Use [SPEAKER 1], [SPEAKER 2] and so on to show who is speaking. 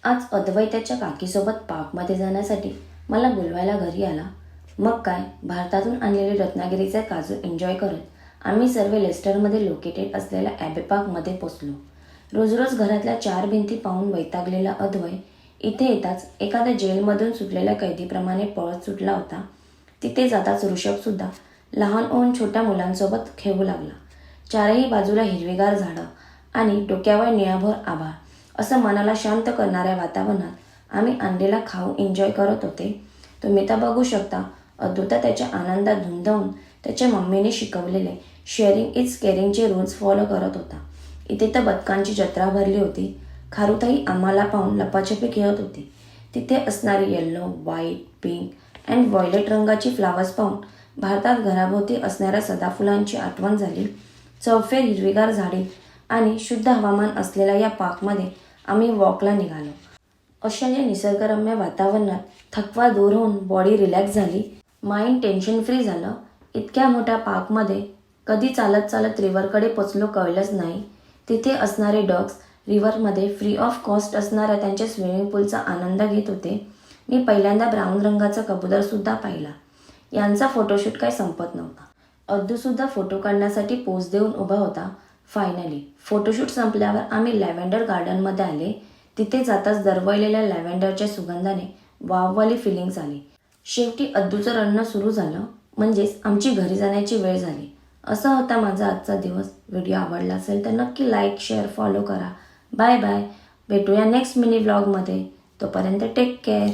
[SPEAKER 1] आज अद्वैत त्याच्या काकीसोबत पार्कमध्ये जाण्यासाठी मला बोलवायला घरी आला. मग काय, भारतातून आणलेले रत्नागिरीचे काजू एन्जॉय करत आम्ही सर्व लेस्टरमध्ये लोकेटेड असलेल्या ॲबे पार्कमध्ये पोचलो. रोज रोज घरातल्या चार भिंती पाहून वैतागलेला अद्वैत इथे येताच एखाद्या जेलमधून सुटलेल्या कैदीप्रमाणे पळत सुटला होता. तिथे जाताच ऋषभसुद्धा लहान होऊन छोट्या मुलांसोबत खेळू लागला. चारही बाजूला हिरवीगार झाडं आणि डोक्यावर निळाभर आभाळ असं मनाला शांत करणाऱ्या वातावरणात आम्ही आणलेला खाऊ एन्जॉय करत होते. तुम्ही तर बघू शकता, अद्वैत त्याच्या आनंदात धुंद होऊन त्याच्या मम्मीने शिकवलेले शेअरिंग इज केअरिंगचे रूल्स फॉलो करत होता. इथे तर बदकांची जत्रा भरली होती. खारुताई आम्हाला पाहून लपाछपी खेळत होती. तिथे असणारी yellow, white, pink and violet रंगाची फ्लावर्स पाहून भारतात घराभोवती असणाऱ्या सदाफुलांची आठवण झाली. चौफेर हिरवीगार झाडे आणि शुद्ध हवामान असलेल्या या पार्कमध्ये आम्ही वॉकला निघालो. अशा या निसर्गरम्य वातावरणात थकवा दूर होऊन बॉडी रिलॅक्स झाली, माइंड टेन्शन फ्री झालं. इतक्या मोठ्या पार्कमध्ये कधी चालत चालत रिव्हरकडे पोचलो कळलंच नाही. तिथे असणारे डॉग्स रिव्हरमध्ये फ्री ऑफ कॉस्ट असणाऱ्या त्यांच्या स्विमिंग पूलचा आनंद घेत होते. मी पहिल्यांदा ब्राऊन रंगाचा कबूतरसुद्धा पाहिला. यांचा फोटोशूट काही संपत नव्हता. अद्दूसुद्धा फोटो काढण्यासाठी पोज देऊन उभा होता. फायनली फोटोशूट संपल्यावर आम्ही लॅव्हेंडर गार्डनमध्ये आले. तिथे जाताच दरवळलेल्या लॅव्हेंडरच्या सुगंधाने वाववाली फिलिंग्स आली. शेवटी अद्दूचं रडणं सुरू झालं, म्हणजेच आमची घरी जाण्याची वेळ झाली. असा होता माझा आजचा दिवस. व्हिडिओ आवडला असेल तर नक्की लाईक, शेअर, फॉलो करा. Bye bye. भेटूया नेक्स्ट मिनी व्लॉगमध्ये. तोपर्यंत टेक केअर.